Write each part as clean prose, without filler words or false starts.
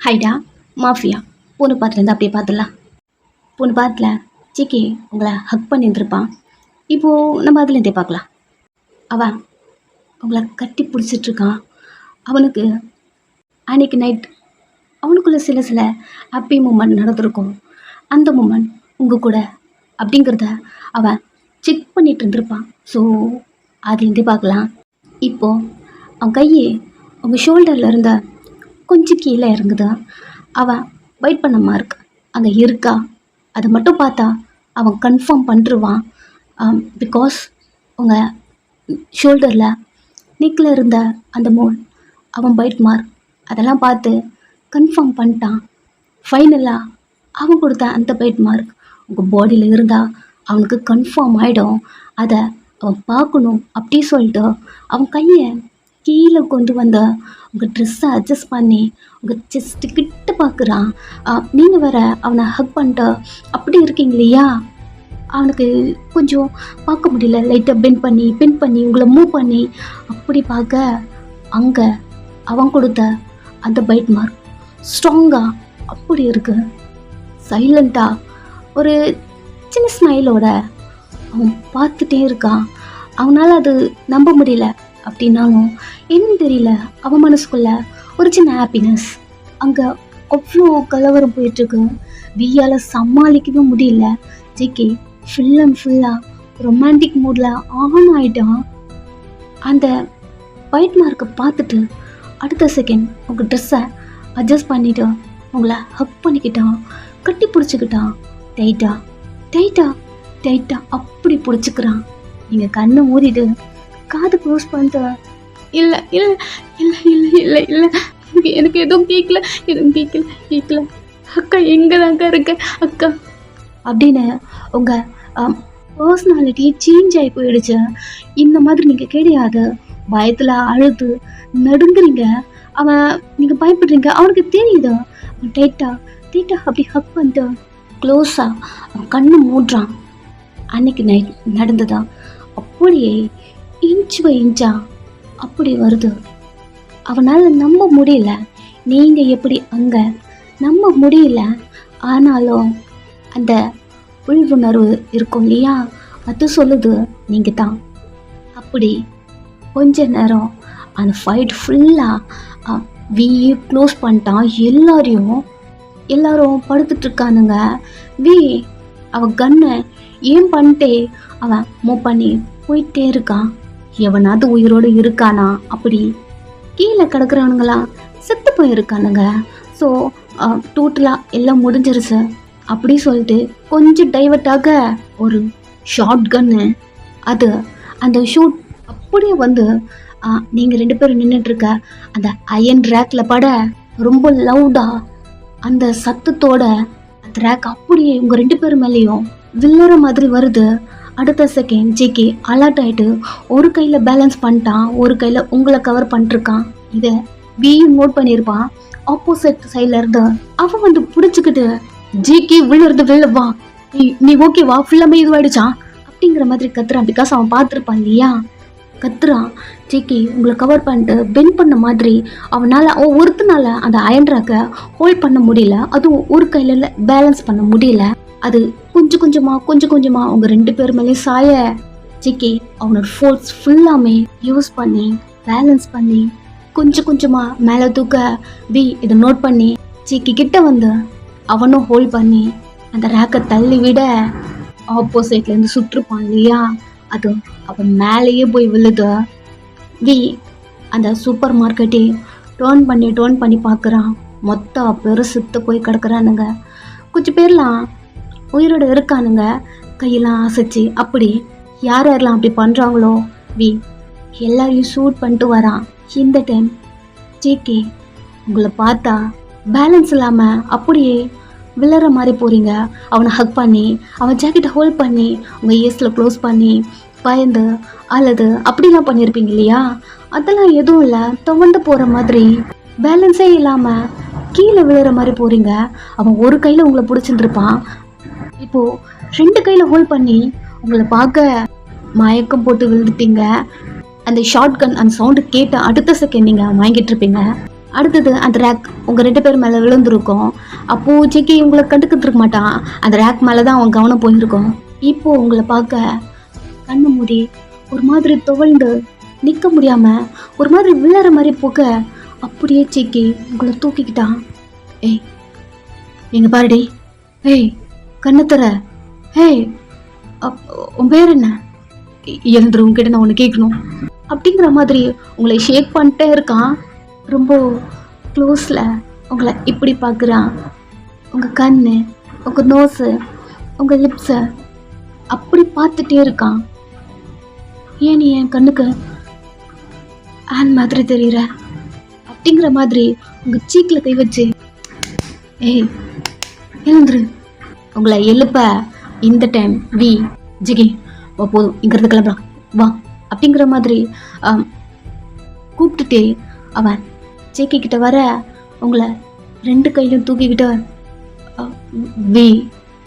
ஹைடா mafia பொண்ணு பாட்டுலேருந்து அப்படியே பார்த்துடலாம். பொண்ணு பாட்டில் சிக்கி உங்களை ஹக் பண்ணியிருந்துருப்பான். இப்போது நம்ம அதுலேருந்தே பார்க்கலாம். அவன் உங்களை கட்டி பிடிச்சிட்ருக்கான். அவனுக்கு அன்றைக்கி நைட் அவனுக்குள்ளே சில ஹாப்பி மூமெண்ட் நடந்திருக்கும். அந்த மூமெண்ட் உங்கள் கூட அப்படிங்கிறத அவன் செக் பண்ணிகிட்டு இருந்திருப்பான். ஸோ அதுலேருந்தே பார்க்கலாம். இப்போது அவன் கையை உங்கள் ஷோல்டரில் இருந்த கொஞ்சம் கீழே இறங்குதா. அவன் வெயிட் பண்ண மார்க் அங்கே இருக்கா அதை மட்டும் பார்த்தா அவன் கன்ஃபார்ம் பண்ணிருவான். பிகாஸ் உங்கள் ஷோல்டரில் நெக்கில் இருந்த அந்த மோல் அவன் பைட் மார்க் அதெல்லாம் பார்த்து கன்ஃபார்ம் பண்ணிட்டான். ஃபைனலாக அவன் கொடுத்த அந்த பைட் மார்க் உங்கள் பாடியில் இருந்தால் அவனுக்கு கன்ஃபார்ம் ஆகிடும். அதை அவன் பார்க்கணும் அப்படி சொல்லிட்டு அவன் கையை கீழே கொண்டு வந்த உங்கள் ட்ரெஸ்ஸை அட்ஜஸ்ட் பண்ணி உங்கள் செஸ்ட்டு கிட்ட பார்க்குறான். நீங்கள் வேற அவனை ஹக் பண்ணிட்டு அப்படி இருக்கீங்க இல்லையா, அவனுக்கு கொஞ்சம் பார்க்க முடியல. லைட்டாக பென் பண்ணி உங்களை மூவ் பண்ணி அப்படி பார்க்க அங்கே அவன் கொடுத்த அந்த பைட் மார்க் ஸ்ட்ராங்காக அப்படி இருக்கு. சைலண்ட்டாக ஒரு சின்ன ஸ்மைலோட அவன் பார்த்துட்டே இருக்கான். அவனால் அது நம்ப முடியல. அப்படின்னாலும் என்னன்னு தெரியல, அவன் மனசுக்குள்ள ஒரு சின்ன ஹாப்பினஸ். அங்கே அவ்வளோ கலவரம் போயிட்டுருக்கு. வியால் சமாளிக்கவே முடியல. ஜிகே ஃபுல் அண்ட் ஃபுல்லாக ரொமான்டிக் மூடில் ஆன் ஆகிட்டான். அந்த பைட் மார்க்கை பார்த்துட்டு அடுத்த செகண்ட் உங்கள் ட்ரெஸ்ஸை அட்ஜஸ்ட் பண்ணிவிட்டு உங்களை ஹக் பண்ணிக்கிட்டான், கட்டி பிடிச்சிக்கிட்டான். டைட்டாக அப்படி பிடிச்சிக்கிறான். நீங்கள் கண்ணை மூடிட்டு காது க்ளோஸ் பண்ணிட்டு இல்லை இல்லை இல்லை இல்லை இல்லை இல்லை எனக்கு எதுவும் கேட்கல அக்கா எங்கே தாங்க இருக்க அக்கா அப்படின்னு உங்கள் பர்சனாலிட்டி சேஞ்ச் ஆகி போயிடுச்சு. இந்த மாதிரி நீங்கள் கிடையாது. பயத்தில் அழுது நடுங்குறீங்க. அவன் நீங்கள் பயப்படுறீங்க, அவனுக்கு தெரியுது. அவன் டைட்டாக அப்படி ஹக் பண்ணிட்டு க்ளோஸாக அவன் கண்ணு மூடுறான். அன்னைக்கு நைட் நடந்ததா அப்படியே இன்ச் பை இன்ச்சா அப்படி வருது. அவனால் நம்ப முடியல. நீங்கள் எப்படி அங்கே நம்ப முடியல. ஆனாலும் அந்த உள்வுணர்வு இருக்கும் இல்லையா, அது சொல்லுது நீங்கள் தான். அப்படி கொஞ்ச நேரம் அந்த ஃபைட் ஃபுல்லாக க்ளோஸ் பண்ணிட்டான். எல்லாரும் படுத்துட்ருக்கானுங்க. அவன் கண்ணை ஏன் பண்ணிட்டே அவன் மூவ் பண்ணி போயிட்டே இருக்கான். எவனாவது உயிரோடு இருக்கானா, அப்படி கீழே கிடக்குறவனுங்களாம் செத்து போயிருக்கானுங்க. ஸோ டோட்டலாக எல்லாம் முடிஞ்சிருச்சு அப்படி சொல்லிட்டு கொஞ்சம் டைவர்ட்டாக ஒரு ஷார்ட் கன்னு அது அந்த ஷூட் அப்படியே வந்து நீங்கள் 2 பேரும் நின்றுட்டுருக்க அந்த அயன் ரேக்கில் பட ரொம்ப லவுடாக அந்த சத்தத்தோட அந்த ரேக் அப்படியே உங்கள் 2 பேர் மேலேயும் வில்லற மாதிரி வருது. அடுத்த செகண்ட் ஜிகே அலர்ட் ஆகிட்டு ஒரு கையில் பேலன்ஸ் பண்ணிட்டான், ஒரு கையில் உங்களை கவர் பண்ணிட்டுருக்கான். இதை வியும் நோட் பண்ணியிருப்பான். ஆப்போசிட் சைடில் இருந்து அவன் வந்து பிடிச்சிக்கிட்டு ஜிகே விழுறது வெளில வா, நீ ஓகேவா, ஃபுல்லாமே இதுவாயிடுச்சான் அப்படிங்கிற மாதிரி கத்துறான். பிகாஸ் அவன் பார்த்துருப்பான் இல்லையா, கத்துறான். ஜிகே உங்களை கவர் பண்ணிட்டு பெண்ட் பண்ண மாதிரி அவனால் ஒருத்தனால அந்த அயன் ராக்கை ஹோல்ட் பண்ண முடியல. அதுவும் ஒரு கையில் பேலன்ஸ் பண்ண முடியல. அது கொஞ்சம் கொஞ்சமாக உங்கள் 2 பேர் மேலே சாய ஜிகே அவனோட ஃபோர்ஸ் ஃபுல்லாமே யூஸ் பண்ணி பேலன்ஸ் பண்ணி கொஞ்சமாக மேலே தூக்க இதை நோட் பண்ணி ஜிகே கிட்ட வந்து அவனும் ஹோல்ட் பண்ணி அந்த ரேக்கை தள்ளி விட ஆப்போசிட்லேருந்து சுற்றுப்பான் இல்லையா, அது அவன் மேலேயே போய் விழுது. அந்த சூப்பர் மார்க்கெட்டே டேர்ன் பண்ணி பார்க்குறான். மொத்த பேர் சுத்த போய் கிடக்குறானுங்க. கொஞ்சம் பேர்லாம் உயிரோடு இருக்கானுங்க. கையெல்லாம் அசைச்சு அப்படி யாரெல்லாம் அப்படி பண்ணுறாங்களோ எல்லாரையும் ஷூட் பண்ணிட்டு வரான். இந்த டைம் ஜேகே உங்களை பார்த்தா பேலன்ஸ் இல்லாமல் அப்படியே விழற மாதிரி போகிறீங்க. அவனை ஹக் பண்ணி அவன் ஜாக்கெட்டை ஹோல்ட் பண்ணி உங்கள் ஏஸில் க்ளோஸ் பண்ணி பயந்து அழுது அப்படிலாம் பண்ணியிருப்பீங்க இல்லையா, அதெல்லாம் எதுவும் இல்லை. துவண்டு போகிற மாதிரி பேலன்ஸே இல்லாமல் கீழே விழுற மாதிரி போகிறீங்க. அவன் ஒரு கையில் உங்களை பிடிச்சிருந்துருப்பான். இப்போது 2 கையில் ஹோல்ட் பண்ணி உங்களை பார்க்க மயக்கம் போட்டு விழுந்துட்டீங்க. அந்த ஷார்ட் கன் அந்த சவுண்டு கேட்ட அடுத்த செகண்ட் நீங்கள் வாங்கிட்டு இருப்பீங்க. அடுத்தது அந்த ரேக் உங்கள் 2 பேர் மேலே விழுந்திருக்கும். அப்போது ஜேகே உங்களை கண்டுக்கிட்டு இருக்க மாட்டான். அந்த ரேக் மேலே தான் அவன் கவனம் போயிருக்கும். இப்போது உங்களை பார்க்க கண்ணு மூடி ஒரு மாதிரி துவழ்ந்து நிற்க முடியாமல் ஒரு மாதிரி விழற மாதிரி போக அப்படியே ஜேகே உங்களை தூக்கிக்கிட்டான். ஏய் எங்க பாருடி, ஏய் கண்ணை தர, ஏய் உன் பேர் என்ன, எழுந்துரு, உங்ககிட்ட நான் ஒன்று கேட்கணும் அப்படிங்கிற மாதிரி உங்களை ஷேக் பண்ணிட்டே இருக்கான். ரொம்ப க்ளோஸில் உங்களை இப்படி பார்க்குறான். உங்கள் கண்ணு, உங்கள் நோஸு, உங்கள் லிப்ஸை அப்படி பார்த்துட்டே இருக்கான். ஏன் நீ என் கண்ணுக்கு ஆன் மாதிரி தெரியுற அப்படிங்கிற மாதிரி உங்கள் சீக்கில் கை வச்சு, ஏய் எழுந்துரு, உங்களை எழுப்ப இந்த டைம் வி ஜிகி வா, போதும் இங்கிறது கிளம்பலாம் வா அப்படிங்கிற மாதிரி கூப்பிட்டுட்டே அவன் ஜேகே கிட்ட வர உங்களை 2 கையிலும் தூக்கிக்கிட்டு வி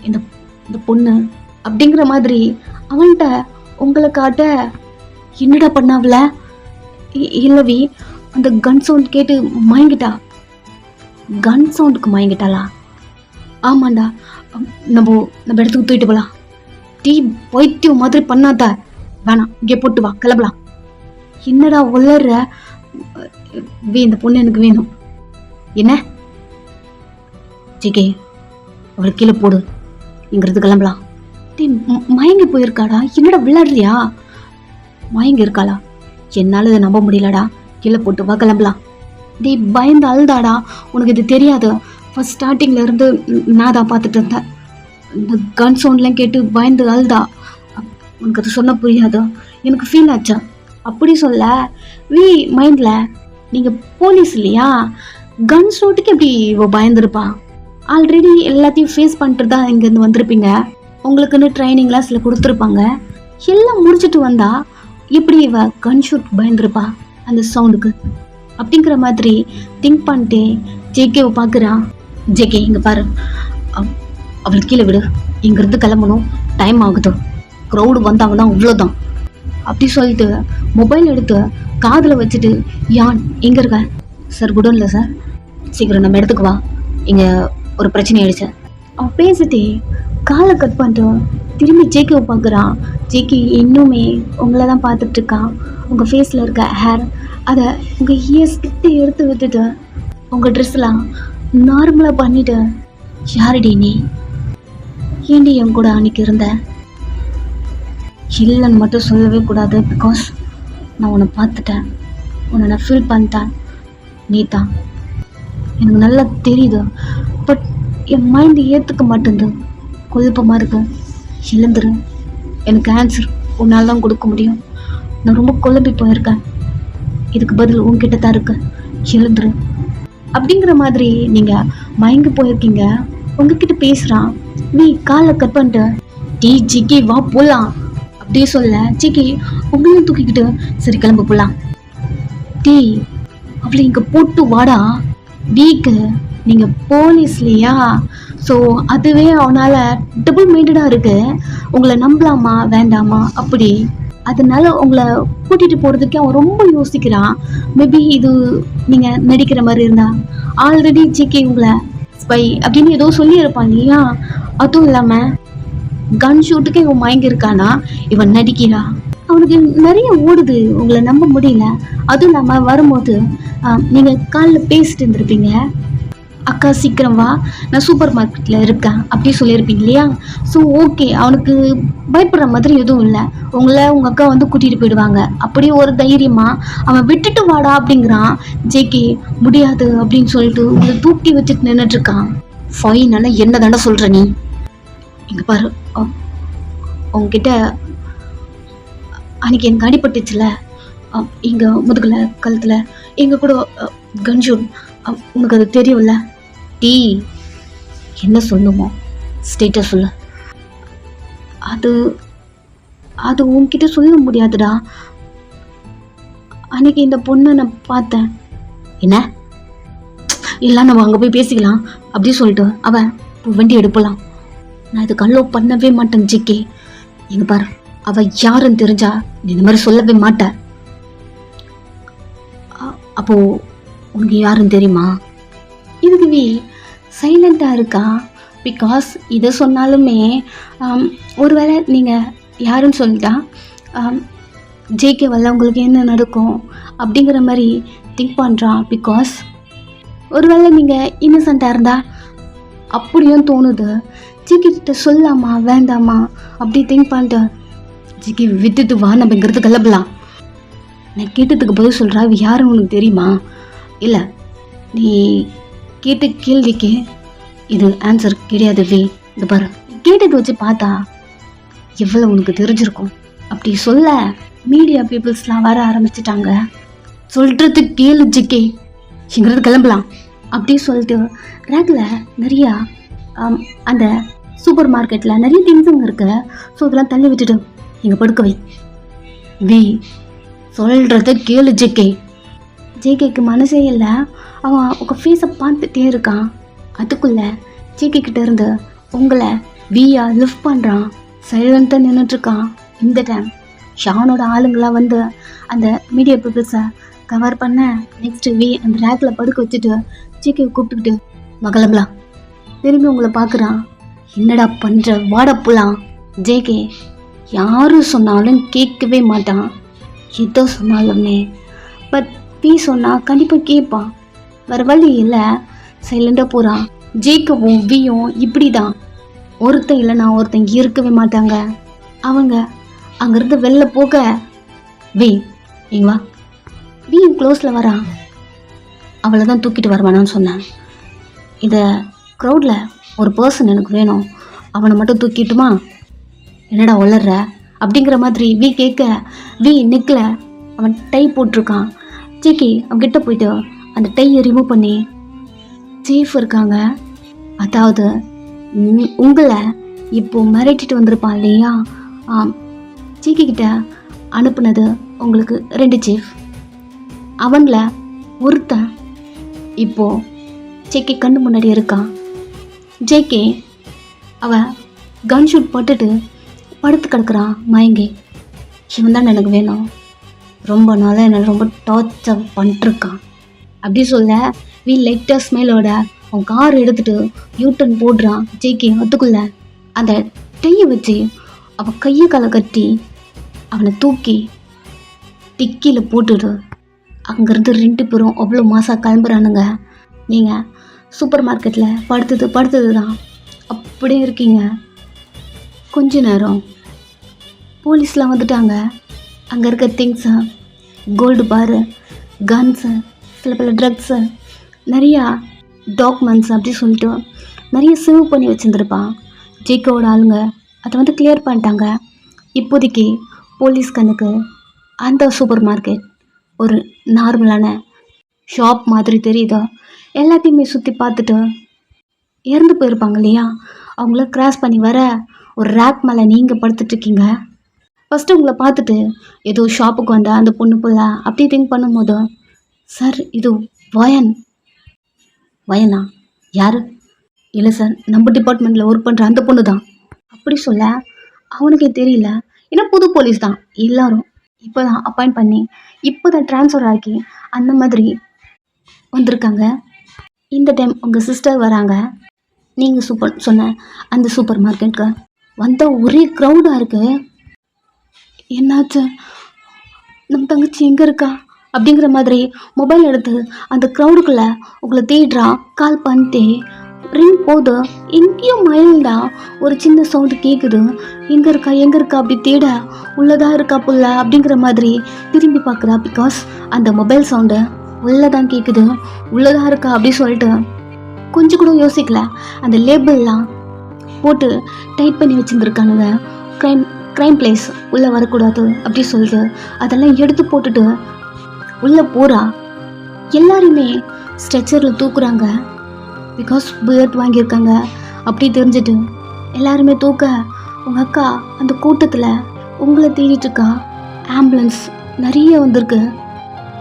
இந்த இந்த பொண்ணு அப்படிங்கிற மாதிரி அவன்கிட்ட உங்களை காட்ட என்னடா பண்ணாவல இல்லவி அந்த கன் சவுண்ட் கேட்டு மயங்கிட்டா. கன் சவுண்டுக்கு மயங்கிட்டாளா? ஆமாண்டா, நம்ம இடத்துக்கு தூக்கிட்டு போகலாம். டீ பைத்தியம் மாதிரி பண்ணாத, வேணாம் இங்கே போட்டு வா கிளம்பலாம். என்னடா உளர்ற? இந்த பொண்ணு எனக்கு வேணும். என்ன ஜிகே அவளுக்கு கீழே போடு, இங்கிறது கிளம்பலாம். டீ மயங்கி போயிருக்காடா, என்னடா விளையாடுறியா? மயங்கி இருக்காளா? என்னால் இதை நம்ப முடியலடா, கீழே போட்டு வா கிளம்பலாம். டீ பயந்து அழுதாடா, உனக்கு இது தெரியாது. ஃபர்ஸ்ட் ஸ்டார்டிங்கில் இருந்து நான் தான் பார்த்துட்டு இருந்தேன். இந்த கன் சவுண்ட்லாம் கேட்டு பயந்து அழுதா. உனக்கு அது சொன்ன புரியாது, எனக்கு ஃபீல் ஆச்சா. அப்படி சொல்ல வி மைண்டில் நீங்கள் போலீஸ் இல்லையா, கன் ஷூட்டுக்கு எப்படி இவ பயந்துருப்பா? ஆல்ரெடி எல்லாத்தையும் ஃபேஸ் பண்ணிட்டு தான் இங்கேருந்து வந்திருப்பீங்க. உங்களுக்குன்னு ட்ரைனிங்லாம் சில கொடுத்துருப்பாங்க. எல்லாம் முடிச்சுட்டு வந்தா எப்படி இவ கன் ஷூட் பயந்துருப்பா அந்த சவுண்டுக்கு அப்படிங்கிற மாதிரி திங்க் பண்ணிட்டு ஜேகேவை பார்க்குறான். ஜேகே இங்கே பாரு, அவளுக்கு கீழே விடு, இங்கேருந்து கிளம்பணும், டைம் ஆகுது, க்ரௌடு வந்தாங்கன்னா அவ்வளோதான் அப்படி சொல்லிட்டு மொபைல் எடுத்து காதில் வச்சுட்டு, யான் எங்கே இருக்க? சார் குடோனில் சார், சீக்கிரம் நம்ம இடத்துக்கு வா, இங்கே ஒரு பிரச்சனை ஆயிடுச்சு. அவன் பேசிட்டே காலை கட் பண்ணிட்டு திரும்பி ஜேகேவை பார்க்குறான். ஜேகே இன்னுமே உங்களை தான் பார்த்துட்டு இருக்கான். உங்கள் ஃபேஸில் இருக்க ஹேர் அதை உங்கள் இயர்ஸ் கிட்ட எடுத்து விட்டுட்டு உங்கள் ட்ரெஸ்லாம் நார்மலாக பண்ணிட்டு, யாரடி நீ, ஏண்டி என் கூட அன்னைக்கு இருந்த? இல்லைன்னு மட்டும் சொல்லவே கூடாது, பிகாஸ் நான் உன்னை பார்த்துட்டேன், உன்னை நான் ஃபீல் பண்ணிட்டேன். நீ தான் எனக்கு நல்லா தெரியுது, பட் என் மைண்டு ஏற்றுக்க மாட்டேங்குது, குழப்பமாக இருக்கு. எழுந்துரு, எனக்கு ஆன்சர் உன்னால் தான் கொடுக்க முடியும். நான் ரொம்ப குழம்பி போயிருக்கேன், இதுக்கு பதில் உன்கிட்ட தான் இருக்கு, எழுந்துரு அப்படிங்கிற மாதிரி நீங்கள் மயங்கி போயிருக்கீங்க. உங்ககிட்ட பேசுகிறான். நீ காலை கட் பண்ணிட்டு, டீ ஜிகி வா போகலாம் அப்படியே சொல்ல, ஜிகி உங்களையும் தூக்கிக்கிட்டு சரி கிளம்பு போகலாம். டீ அவளை இங்கே போட்டு வாடா. டீக்கு நீங்கள் போலீஸ் இல்லையா, ஸோ அதுவே அவனால் டபுள் மைண்டடாக இருக்கு. உங்களை நம்பலாமா வேண்டாமா அப்படி, அதனால உங்களை கூட்டிகிட்டு போகிறதுக்கே அவன் ரொம்ப யோசிக்கிறான். மேபி இது நீங்கள் நடிக்கிற மாதிரி இருந்தா, ஆல்ரெடி ஜிகே உங்களை ஸ்பை அப்படின்னு ஏதோ சொல்லியிருப்பான் இல்லையா. அதுவும் இல்லாமல் கன் ஷூட்டுக்கே இவன் மயங்கியிருக்கானா, இவன் நடிக்கிறா. அவனுக்கு நிறைய ஓடுது, உங்களை நம்ப முடியல. அதுவும் இல்லாமல் வரும்போது நீங்கள் காலில் பேசிட்டு இருந்திருப்பீங்க, அக்கா சீக்கிரம் வா, நான் சூப்பர் மார்க்கெட்டில் இருக்கேன் அப்படி சொல்லியிருப்பீங்க இல்லையா. ஸோ ஓகே, அவனுக்கு பயப்படுற மாதிரி எதுவும் இல்லை. உங்களை உங்கள் அக்கா வந்து கூட்டிகிட்டு போயிடுவாங்க அப்படி ஒரு தைரியமாக அவன் விட்டுட்டு வாடா அப்படிங்கிறான். ஜேகே முடியாது அப்படின்னு சொல்லிட்டு உங்களை தூக்கி வச்சுட்டு நின்றுட்டுருக்கான். ஃபைனால என்ன தானே சொல்கிற நீ? இங்கே பாரு, உங்ககிட்ட அன்றைக்கி எனக்கு அடிபட்டுச்சுல, இங்கே முதுகில் கழுத்தில் எங்கள் கூட கன்ஜூன், உனக்கு அது தெரியும்ல. டீ என்ன சொல்லுமோ ஸ்டேட்டஸ் சொல்லு. அது அது உன்கிட்ட சொல்ல முடியாதுடா. அன்னைக்கு இந்த பொண்ணை நான் பார்த்தேன். என்ன இல்லை, நம்ம அங்கே போய் பேசிக்கலாம் அப்படி சொல்லிட்டு அவன் வண்டி எடுப்பலாம். நான் இதுக்கு அலோவ் பண்ணவே மாட்டேன் ஜிகே. இங்க பாரு, அவள் யாருன்னு தெரிஞ்சா நீ இந்த மாதிரி சொல்லவே மாட்டேன். அப்போ உனக்கு யாருன்னு தெரியுமா? இதுக்கு வி சைலண்ட்டாக இருக்கா. பிகாஸ் இதை சொன்னாலுமே ஒருவேளை நீங்கள் யாருன்னு சொல்லிட்டா ஜேகே வரல உங்களுக்கு என்ன நடக்கும் அப்படிங்கிற மாதிரி திங்க் பண்ணுறான். பிகாஸ் ஒருவேளை நீங்கள் இன்னசென்ட்டாக இருந்தால் அப்படியும் தோணுது. ஜிகே கிட்ட சொல்லாமா வேண்டாமா அப்படி திங்க் பண்ணிட்டு ஜிகே விட்டுட்டு வா நம்ம இங்கிறது கிளம்பலாம். நான் கேட்டதுக்கு பதில் சொல்கிறா யாருன்னு உனக்கு தெரியுமா? இல்லை, நீ கேட்ட கேள்விக்கு இது ஆன்சர் கிடையாது வி. இது பாரு, கேட்டது வச்சு பார்த்தா எவ்வளோ உனக்கு தெரிஞ்சிருக்கும். அப்படி சொல்ல மீடியா பீப்புள்ஸ்லாம் வர ஆரம்பிச்சிட்டாங்க. சொல்கிறது கேளு ஜிகே, இங்கிறது கிளம்பலாம் அப்படி சொல்லிட்டு ரேக்கில் நிறையா அந்த சூப்பர் மார்க்கெட்டில் நிறைய திங்ஸுங்க இருக்கு. ஸோ இதெல்லாம் தள்ளி விட்டுட்டு இங்கே படுக்க வை. வி சொல்கிறத கேளு ஜிகே. ஜேகேக்கு மனசே இல்லை. அவன் உங்கள் ஃபேஸை பார்த்துட்டே இருக்கான். அதுக்குள்ளே ஜேகே கிட்ட இருந்து உங்களை வியா லிஃப்ட் பண்ணுறான். சைலண்ட்டாக நின்றுட்டுருக்கான். இந்த டைம் ஷானோட ஆளுங்களாம் வந்து அந்த மீடியா பீப்புள்ஸை கவர் பண்ண நெக்ஸ்ட் வி அந்த ரேக்கில் படுக்க வச்சுட்டு ஜேகே கூப்பிட்டுக்கிட்டு மகளம்லாம் திரும்பி உங்களை பார்க்குறான். என்னடா பண்ணுற வாடப்புலாம். ஜேகே யாரும் சொன்னாலும் கேட்கவே மாட்டான். எதோ சொன்னாலுமே பட் வி சொன்னால் கண்டிப்பாக கேட்பான். வேறு வழி இல்லை, சைலண்டாக போகிறான். ஜேகவும் வியும் இப்படி தான், ஒருத்தன் இல்லைன்னா ஒருத்தன் இருக்கவே மாட்டாங்க. அவங்க அங்கேருந்து வெளில போக வி இங்க வா. வி க்ளோஸில் வரான். அவளை தான் தூக்கிட்டு வருவானான்னு சொன்னேன். இந்த க்ரௌடில் ஒரு பர்சன் எனக்கு வேணும், அவனை மட்டும் தூக்கிட்டுமா? என்னடா வளர்ற அப்படிங்கிற மாதிரி வி கேட்க வி நிற்கல. அவன் டை போட்டிருக்கான். ஜேகே அவன்கிட்ட போயிட்டு அந்த டையை ரிமூவ் பண்ணி சேஃப் இருக்காங்க. அதாவது உங்களை இப்போ மிரட்டிட்டு வந்திருப்பான் இல்லையா, ஜேகே கிட்ட அனுப்புனது உங்களுக்கு 2 சீஃப். அவனில் ஒருத்தன் இப்போ ஜேகே கண்ணு முன்னாடி இருக்கான். ஜேகே அவன் கன் ஷூட் போட்டுட்டு படுத்து கிடக்குறான் மயங்கி. இவன் தான் எனக்கு வேணும், ரொம்ப நாளாக என்னை ரொம்ப டார்ச்சர் பண்ணிட்டுருக்கான் அப்படி சொல்ல வி லைட்டாக ஸ்மெல்லோட அவன் கார் எடுத்துகிட்டு யூட்டன் போடுறான். ஜேகே அதுக்குள்ளே அந்த டையை வச்சு அவன் கையை காலை கட்டி அவனை தூக்கி டிக்கியில் போட்டுடு. அங்கேருந்து 2 பேரும் அவ்வளோ மாசாக கிளம்புறானுங்க. நீங்கள் சூப்பர் மார்க்கெட்டில் படுத்தது தான் அப்படியே இருக்கீங்க. கொஞ்ச நேரம் போலீஸ்லாம் வந்துட்டாங்க. அங்கே இருக்க திங்ஸு, கோல்டு பாரு, கன்ஸு, சில பல ட்ரக்ஸு, நிறையா டாக்குமெண்ட்ஸ் அப்படி சொல்லிட்டு நிறைய சேவ் பண்ணி வச்சுருந்துருப்பான். ஜேகேவோட ஆளுங்க அதை வந்து கிளியர் பண்ணிட்டாங்க. இப்போதைக்கு போலீஸ் கண்ணுக்கு அந்த சூப்பர் மார்க்கெட் ஒரு நார்மலான ஷாப் மாதிரி தெரியுதோ. எல்லாத்தையுமே சுற்றி பார்த்துட்டு இறந்து போயிருப்பாங்க இல்லையா, அவங்கள கிராஸ் பண்ணி வர ஒரு ரேக் மேலே நீங்கள் படுத்துட்ருக்கீங்க. ஃபஸ்ட்டு உங்களை பார்த்துட்டு ஏதோ ஷாப்புக்கு வந்த அந்த பொண்ணு போல அப்படி திங்க் பண்ணும்போது, சார் இது வயனா யார்? இல்லை சார், நம்ம டிபார்ட்மெண்ட்டில் ஒர்க் பண்ணுற அந்த பொண்ணு தான் அப்படி சொல்ல அவனுக்கே தெரியல. ஏன்னா புது போலீஸ் தான், எல்லோரும் இப்போ தான் அப்பாயிண்ட் பண்ணி இப்போ தான் ட்ரான்ஸ்ஃபர் ஆக்கி அந்த மாதிரி வந்திருக்காங்க. இந்த டைம் உங்கள் சிஸ்டர் வராங்க. நீங்கள் சொன்ன அந்த சூப்பர் மார்க்கெட்டுக்கு வந்தால் ஒரே க்ரௌடாக இருக்குது. என்னாச்சு, நம்ம தங்கச்சி எங்கே இருக்கா அப்படிங்கிற மாதிரி மொபைல் எடுத்து அந்த க்ரௌடுக்குள்ளே உங்களை தேடுறா. கால் பண்ணிட்டே ரிங் போது எங்கேயும் மைல்டா ஒரு சின்ன சவுண்டு கேட்குது. எங்கே இருக்கா அப்படி தேட உள்ளதாக இருக்கா புள்ள அப்படிங்கிற மாதிரி திரும்பி பார்க்குறா. பிகாஸ் அந்த மொபைல் சவுண்டு உள்ளதான் கேட்குது. உள்ளதாக இருக்கா அப்படி சொல்லிட்டு கொஞ்சம் கூட யோசிக்கல. அந்த லேபிள்லாம் போட்டு டைட் பண்ணி வச்சுருந்துருக்கானுங்க. க்ரைம் பிளேஸ் உள்ளே வரக்கூடாது அப்படி சொல்லிட்டு அதெல்லாம் எடுத்து போட்டுட்டு உள்ளே போகிறா. எல்லாரையுமே ஸ்ட்ரெச்சரில் தூக்குறாங்க. பிகாஸ் புல்லட் வாங்கியிருக்காங்க அப்படி தெரிஞ்சுட்டு எல்லாருமே தூக்க உங்கள் அக்கா அந்த கூட்டத்தில் உங்களை தேடிட்டுருக்கா. ஆம்புலன்ஸ் நிறைய வந்திருக்கு.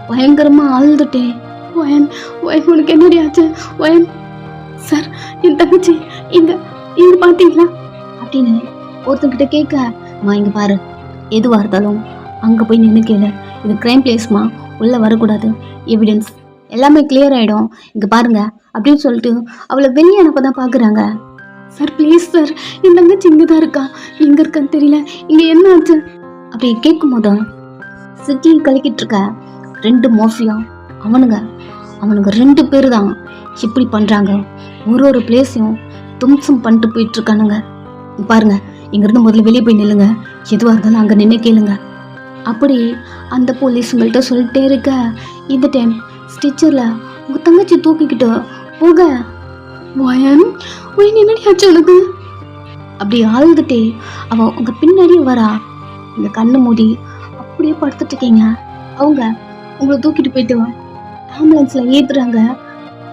பயங்கரமாக அழுதுட்டேன். வயன் உனக்கு என்னடி ஆச்சு வயன்? சார், என் தங்கச்சி இங்கே பார்த்தீங்களா அப்படின்னு ஒருத்தங்கிட்ட கேட்க, இங்கே பாரு, எதுவாக இருந்தாலும் அங்கே போய் நின்று கேளு. இது க்ரைம் பிளேஸ்மா, உள்ளே வரக்கூடாது, எவிடன்ஸ் எல்லாமே கிளியர் ஆகிடும், இங்கே பாருங்க அப்படின்னு சொல்லிட்டு அவளை வெளியே அனுப்ப தான் பார்க்குறாங்க. சார் ப்ளீஸ் சார், என் தங்கச்சி இங்கே தான் இருக்கா, எங்கே இருக்கான்னு தெரியல, இங்கே என்ன ஆச்சு அப்படி கேட்கும் போது சிட்டியை கலக்கிட்டு இருக்க 2 மாஃபியா அவனுங்க 2 பேர் தான் இப்படி பண்ணுறாங்க. ஒரு பிளேஸையும் தும்சம் பண்ணிட்டு போயிட்டு இருக்கானுங்க. பாருங்க, இங்கேருந்து முதல்ல வெளியே போய் நில்லுங்க, எதுவாக இருந்தாலும் அங்கே நின்று கேளுங்க அப்படி அந்த போலீஸுங்கள்ட்ட சொல்லிட்டே இருக்க. இந்த டைம் ஸ்டிச்சரில் உங்கள் தங்கச்சி தூக்கிக்கிட்டு போக வயன் என்னடி ஆச்சு உனக்கு அப்படி ஆளுதுட்டே அவன் உங்கள் பின்னாடியே வரா. இந்த கண்ணு மூடி அப்படியே படுத்துட்டு இருக்கீங்க. அவங்க உங்களை தூக்கிட்டு போயிட்டு ஆம்புலன்ஸில் ஏற்றுறாங்க.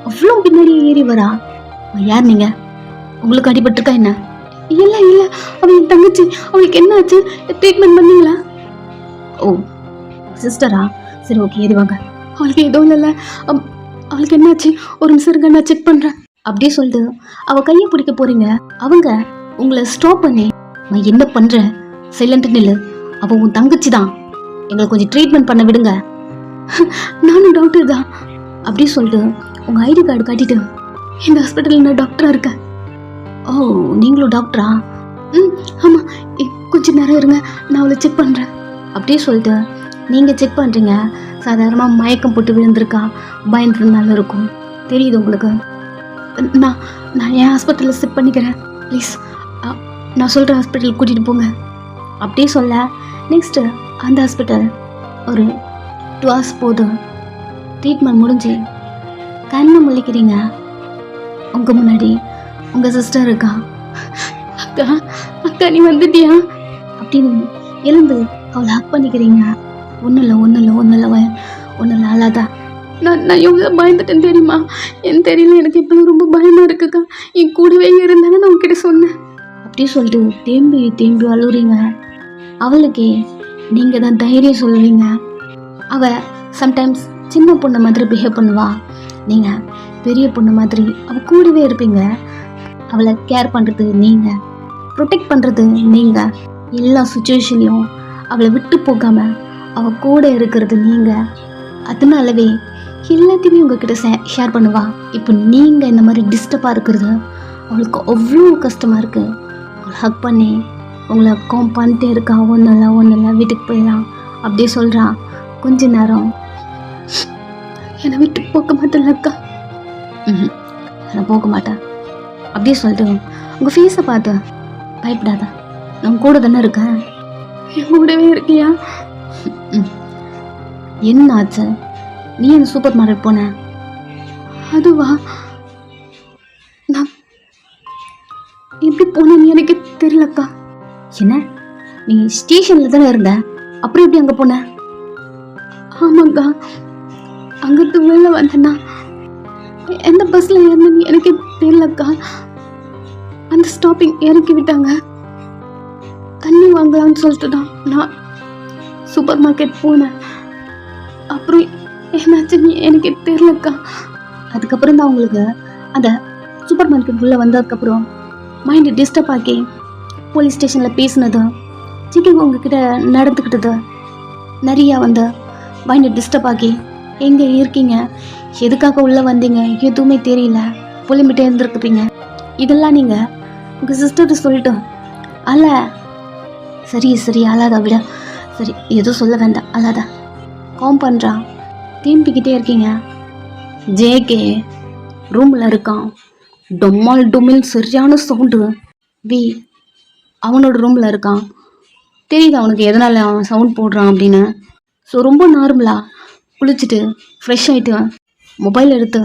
அவ்வளோ பின்னாடியே ஏறி வரா. யார் நீங்க, உங்களுக்கு அடிபட்டிருக்கா என்ன? இல்லை அவள் என் தங்கச்சி, அவளுக்கு என்ன ஆச்சு, ட்ரீட்மெண்ட் பண்ணீங்களா? ஓ சிஸ்டரா, சரி ஓகே ஏறி வாங்க. அவளுக்கு எதுவும் இல்லை, அவளுக்கு என்னாச்சு, ஒரு நிமிஷம் இருங்க நான் செக் பண்ணுறேன் அப்படியே சொல்லிட்டு அவள் கையை பிடிக்க போறீங்க. அவங்க உங்களை ஸ்டாப் பண்ணி, நான் என்ன பண்ணுறேன், சைலண்ட் நில்லு, அவள் உன் தங்கச்சி தான், எங்களை கொஞ்சம் ட்ரீட்மெண்ட் பண்ண விடுங்க. நானும் டாக்டர் தான் அப்படி சொல்லிட்டு உங்கள் ஐடி கார்டு காட்டிட்டு, இந்த ஹாஸ்பிட்டலில் நான் டாக்டராக இருக்கேன். ஓ நீங்களும் டாக்டரா? ஆமாம், கொஞ்சம் நேரம் இருங்க, நான் அவளை செக் பண்ணுறேன் அப்படியே சொல்லிட்டு நீங்கள் செக் பண்ணுறீங்க. சாதாரணமாக மயக்கம் போட்டு விழுந்திருக்கா, பயந்துருந்தாலும் இருக்கும், தெரியுது உங்களுக்கு. நான் என் ஹாஸ்பிட்டலில் செக் பண்ணிக்கிறேன், ப்ளீஸ் நான் சொல்கிற ஹாஸ்பிட்டலுக்கு கூட்டிகிட்டு போங்க அப்படியே சொல்ல. நெக்ஸ்ட்டு அந்த ஹாஸ்பிட்டல் ஒரு 2 hours போதும் ட்ரீட்மெண்ட் முடிஞ்சு கண்ணை முழிக்கிறீங்க. உங்கள் முன்னாடி உங்கள் சிஸ்டர் இருக்கா. அக்கா நீ வந்துட்டியா அப்படின்னு எழுந்து அவளை ஹக் பண்ணிக்கிறீங்க. ஒன்றும் இல்லை அல்லாதான். நான் எவ்வளோ பயந்துட்டேன்னு தெரியுமா, எனக்கு தெரியல, எனக்கு இப்போ ரொம்ப பயமாக இருக்குக்கா, என் கூடவே இருந்தானே நான் உங்ககிட்ட சொன்னேன் அப்படி சொல்லிட்டு தேம்பி அழுறீங்க. அவளுக்கே நீங்கள் தான் தைரியம் சொல்லுவீங்க. அவள் சம்டைம்ஸ் சின்ன பொண்ணு மாதிரி பிஹேவ் பண்ணுவா, நீங்கள் பெரிய பொண்ணு மாதிரி அவள் கூடவே இருப்பீங்க. அவளை கேர் பண்ணுறது நீங்கள், ப்ரொடெக்ட் பண்ணுறது நீங்கள், எல்லா சுச்சுவேஷன்லையும் அவளை விட்டு போகாமல் அவள் கூட இருக்கிறது நீங்கள். அதனாலவே எல்லாத்தையுமே உங்ககிட்ட ஷேர் பண்ணுவா. இப்போ நீங்கள் இந்த மாதிரி டிஸ்டர்பாக இருக்கிறது அவளுக்கு அவ்வளோ கஷ்டமாக இருக்குது. அவளை ஹக் பண்ணி உங்களை காம் பண்ணிட்டே இருக்கா. ஒன்றும் இல்லை வீட்டுக்கு போயிடலாம் அப்படியே சொல்கிறா. கொஞ்ச நேரம் என்னை விட்டு போக மாட்டேன்லக்கா. நான் போக மாட்டேன் அப்படியே சொல்லிட்டு உங்கள் ஃபேஸை பார்த்து பயப்படாத, நான் கூட தானே இருக்கேன், என் கூடவே இருக்கியா? என்ன ஆச்சு, நீ அந்த சூப்பர் மார்க்கெட் போன? அதுவா, நான் எப்படி போனேன்னு எனக்கு தெரியலக்கா. என்ன, நீ ஸ்டேஷனில் தானே இருந்த, அப்புறம் எப்படி அங்கே போன? ஆமாக்கா, அங்கிருந்து வெளில வந்தேன்னா எந்த பஸ்ஸில் ஏறினு எனக்கு தெரியலக்கா. அந்த ஸ்டாப்பிங் இறக்கி விட்டாங்க. தண்ணி வாங்கலாம்னு சொல்லிட்டு தான் நான் சூப்பர் மார்க்கெட் போனேன். அப்புறம் என்னாச்சுன்னு எனக்கு தெரியலக்கா. அதுக்கப்புறம் தான் உங்களுக்கு அந்த சூப்பர் மார்க்கெட்டுக்குள்ளே வந்ததுக்கப்புறம் மைண்டு டிஸ்டர்ப் ஆக்கி போலீஸ் ஸ்டேஷனில் பேசினது, சிக்கிங் உங்ககிட்ட நடந்துக்கிட்டது, நிறையா வந்து மைண்டு டிஸ்டர்ப் ஆக்கி எங்கே இருக்கீங்க, எதுக்காக உள்ளே வந்தீங்க எதுவுமே தெரியல, புளிமிட்டே இருந்துருக்குப்பீங்க. இதெல்லாம் நீங்கள் உங்கள் சிஸ்டர்கிட்ட சொல்லிட்டு அல்ல. சரி அழாதா, விட சரி, எதுவும் சொல்ல வேண்டாம், அழாதா. காம் பண்ணுறா, திரும்பிக்கிட்டே இருக்கீங்க. ஜேகே ரூமில் இருக்கான். டொம்மில் சரியான சவுண்டு. அவனோட ரூமில் இருக்கான். தெரியுது அவனுக்கு எதனால் அவன் சவுண்ட் போடுறான் அப்படின்னு. ஸோ ரொம்ப நார்மலாக குளிச்சுட்டு ஃப்ரெஷ் ஆகிட்டு மொபைல் எடுத்து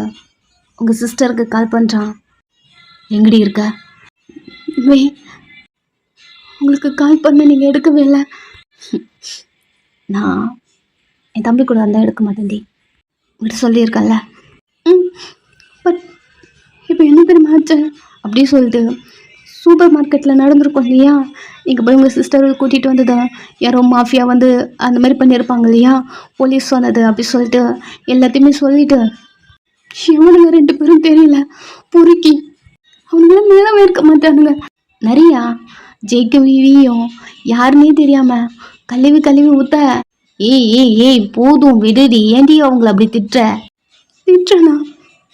உங்கள் சிஸ்டருக்கு கால் பண்ணுறான். எங்கடி இருக்க? உங்களுக்கு கால் பண்ண நீங்கள் எடுக்கவே இல்லை. நான் என் தம்பி கூட வந்தால் எடுக்க மாட்டேன்டி, உங்கள்கிட்ட சொல்லியிருக்கேன்ல. பட் இப்போ என்ன தெரியுமா ஆச்சு அப்படி சொல்லிட்டு சூப்பர் மார்க்கெட்டில் நடந்திருக்கோம் இல்லையா, நீங்கள் போய் உங்கள் சிஸ்டரை கூட்டிகிட்டு வந்தது யாரோ மாஃபியா வந்து அந்த மாதிரி பண்ணியிருப்பாங்க இல்லையா, போலீஸ் சொன்னது அப்படி சொல்லிட்டு எல்லாத்தையுமே சொல்லிவிட்டு இவனுங்க 2 பேரும் தெரியல பொறுக்கி அவனுங்களாம் மேலே இருக்க மாட்டானுங்க. நிறையா ஜெயிக்கும் யாருன்னே தெரியாமல் கழுவி ஊற்ற. ஏய் போதும் விடுடி, ஏண்டி அவங்கள அப்படி திட்டுற? திட்டுறானா?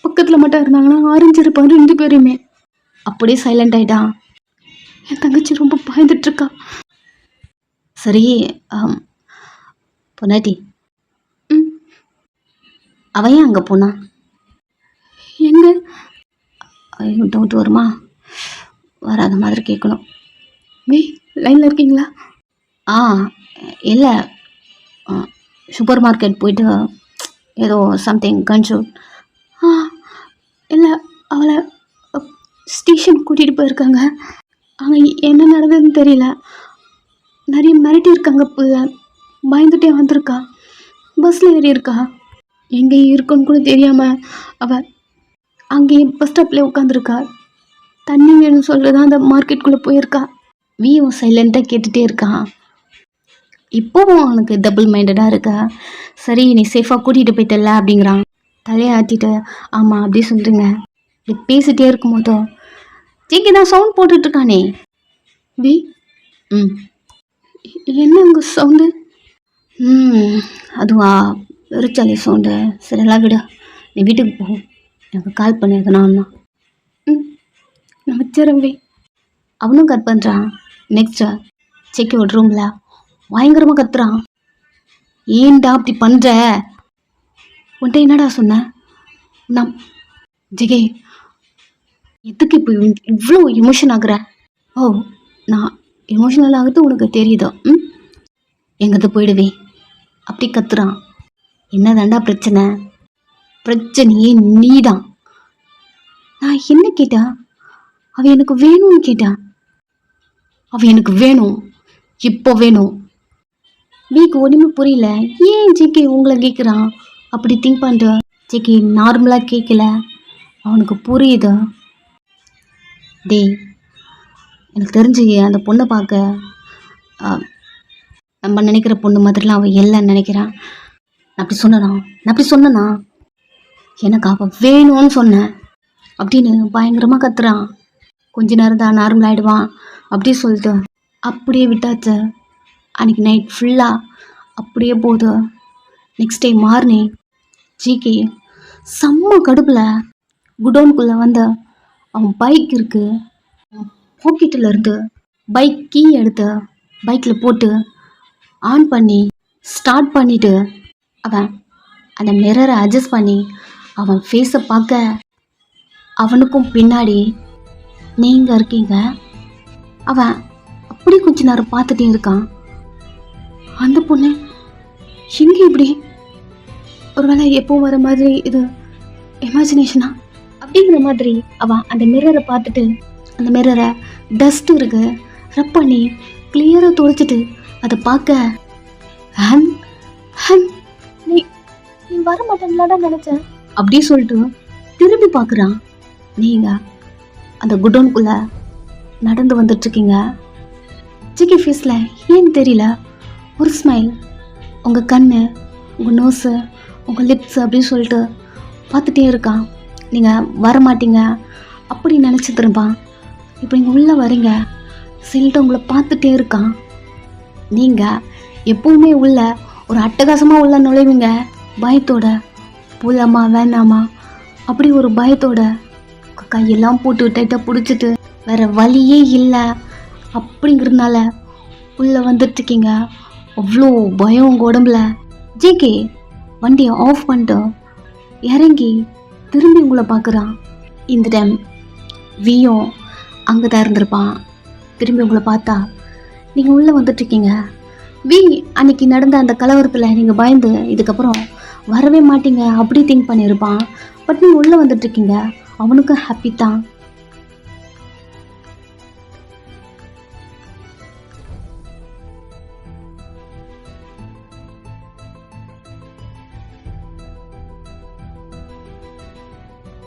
பக்கத்தில் மட்டும் இருந்தாங்கன்னா ஆரஞ்சிருப்பான் 2 பேருமே. அப்படியே சைலண்ட் ஆயிட்டான். என் தங்கச்சி ரொம்ப பயந்துட்டுருக்கா. சரி, பொன்னாட்டி, அவன் ஏன் அங்கே போனா? எங்க? ஐயோ, டவுட் வருமா? வராத மாதிரி கேட்கணும். லைனில் இருக்கீங்களா? இல்லை, சூப்பர் மார்க்கெட் போயிட்டு ஏதோ சம்திங் கன்சூல். இல்லை, அவளை ஸ்டேஷன் கூட்டிகிட்டு போயிருக்காங்க. அங்கே என்ன நடந்ததுன்னு தெரியல. நிறைய மிரட்டி இருக்காங்க. புள்ள பயந்துட்டே வந்திருக்கா. பஸ்ஸில் ஏறி இருக்கா. எங்கே இருக்குன்னு கூட தெரியாமல் அவள் அங்கேயே பஸ் ஸ்டாப்லேயே உட்காந்துருக்கா. தண்ணி வேணும்னு சொல்கிறதா அந்த மார்க்கெட்டுக்குள்ளே போயிருக்கா. வியும் சைலண்ட்டாக கேட்டுகிட்டே இருக்கான். இப்போவும் அவனுக்கு டபுள் மைண்டடாக இருக்கா. சரி, நீ சேஃபாக கூட்டிகிட்டு போயிட்டல அப்படிங்கிறான். தலையை ஆட்டிட்டு ஆமாம் அப்படி சொல்கிறீங்க. இப்படி பேசிகிட்டே இருக்கும் போதும் ஜிகே தான் சவுண்ட் போட்டுட்ருக்கானே. வி என்ன உங்கள் சவுண்டு? அதுவா, பெருச்சாலி சவுண்டு. சரிலாம் விடு, நீ வீட்டுக்கு போ. எனக்கு கால் பண்ணி எதுனா ஒன்றா. நான் வச்சுறேன் வி. அவனும் கட் பண்ணுறான். நெக்ஸ்ட்டு செக் அவுட் ரூமில் பயங்கரமாக கத்துறான். ஏன்டா அப்படி பண்ணுற? உன்ட்ட என்னடா சொன்னேன்? நான் ஜிகே, எதுக்கு இப்போ இவ்வளோ எமோஷன் ஆகுற? நான் எமோஷனல் ஆகுது உனக்கு தெரியுதோ? எங்கேருந்து போயிடுவே அப்படி கத்துறான். என்ன தாண்டா பிரச்சனை? பிரச்சனையே நீதான். நான் என்ன கேட்டா? அவ எனக்கு வேணும்னு கேட்டா. அவ எனக்கு வேணும், இப்போ வேணும். வீக்கு ஒன்றுமே புரியல. ஏன் ஜிகே உங்களை கேட்குறான்? அப்படி திங்க் பண்ணுற. ஜிகே நார்மலாக கேட்கல, அவனுக்கு புரியுது. டேய், எனக்கு தெரிஞ்சு அந்த பொண்ணை பார்க்க நம்ம நினைக்கிற பொண்ணு மாதிரிலாம் அவள் இல்லைன்னு நினைக்கிறான். நான் அப்படி சொன்னனா எனக்கு அவள் வேணும்னு சொன்னேன் அப்படின்னு பயங்கரமாக கத்துறான். கொஞ்ச நேரம் தான் நார்மல் ஆகிடுவான் அப்படி சொல்லிட்டு அப்படியே விட்டாச்சு. அன்றைக்கி நைட் ஃபுல்லாக அப்படியே போகுது. நெக்ஸ்ட் டே மார்னிங் ஜிகே செம்ம கடுப்பில் குடோனுக்குள்ளே வந்து அவன் பைக் இருக்குது, பாக்கெட்டில் இருந்து பைக் கீ எடுத்து பைக்கில் போட்டு ஆன் பண்ணி ஸ்டார்ட் பண்ணிவிட்டு அவன் அந்த மிரரை அட்ஜஸ்ட் பண்ணி அவன் ஃபேஸை பார்க்க அவனுக்கும் பின்னாடி நீங்கள் இருக்கீங்க. அவன் அப்படி கொஞ்ச நேரம் பார்த்துட்டே இருக்கான். அந்த பொண்ணு எங்கே இப்படி? ஒருவேளை எப்போ வர மாதிரி இது இமேஜினேஷனா அப்படிங்கிற மாதிரி அவன் அந்த மிரரை பார்த்துட்டு அந்த மிரரை டஸ்ட் இருக்கு ரப் பண்ணி கிளியராக துடைச்சிட்டு அதை பார்க்க நீ வர மாட்டேங்களாடா நினச்சேன் அப்படி சொல்லிட்டு திரும்பி பார்க்குறான். நீங்கள் அந்த குடோனுக்குள்ளே நடந்து வந்துட்டுருக்கீங்க. ஜிகே ஃபேஸில் ஏன்னு தெரியல ஒரு ஸ்மைல். உங்கள் கண்ணு, உங்கள் நோஸு, உங்கள் லிப்ஸ் அப்படின்னு சொல்லிட்டு பார்த்துட்டே இருக்கான். நீங்கள் வரமாட்டீங்க அப்படி நினச்சி திரும்பான். இப்போ நீங்கள் உள்ளே வரீங்க சொல்லிட்டு உங்களை பார்த்துட்டே இருக்கான். நீங்கள் எப்போவுமே உள்ள ஒரு அட்டகாசமாக உள்ள நுழைவீங்க பயத்தோட. போலாமா வேணாமா அப்படி ஒரு பயத்தோட கையெல்லாம் போட்டு டைட்டாக பிடிச்சிட்டு வேறு வழியே இல்லை அப்படிங்கிறதுனால உள்ளே வந்துட்டுருக்கீங்க. அவ்வளோ பயம் உங்கள் உடம்புல. ஜிகே வண்டியை ஆஃப் பண்ணிட்டு இறங்கி திரும்பி உங்களை பார்க்குறான். இந்த டைம் வியும் அங்கே தான் இருந்திருப்பான். திரும்பி உங்களை பார்த்தா நீங்கள் உள்ளே வந்துட்டுருக்கீங்க. வி அன்னைக்கு நடந்த அந்த கலவரத்தில் நீங்கள் பயந்து இதுக்கப்புறம் வரவே மாட்டீங்க அப்படி திங்க் பண்ணியிருப்பான். பட் நீங்கள் உள்ளே வந்துட்டுருக்கீங்க. அவனுக்கும் ஹாப்பி தான்.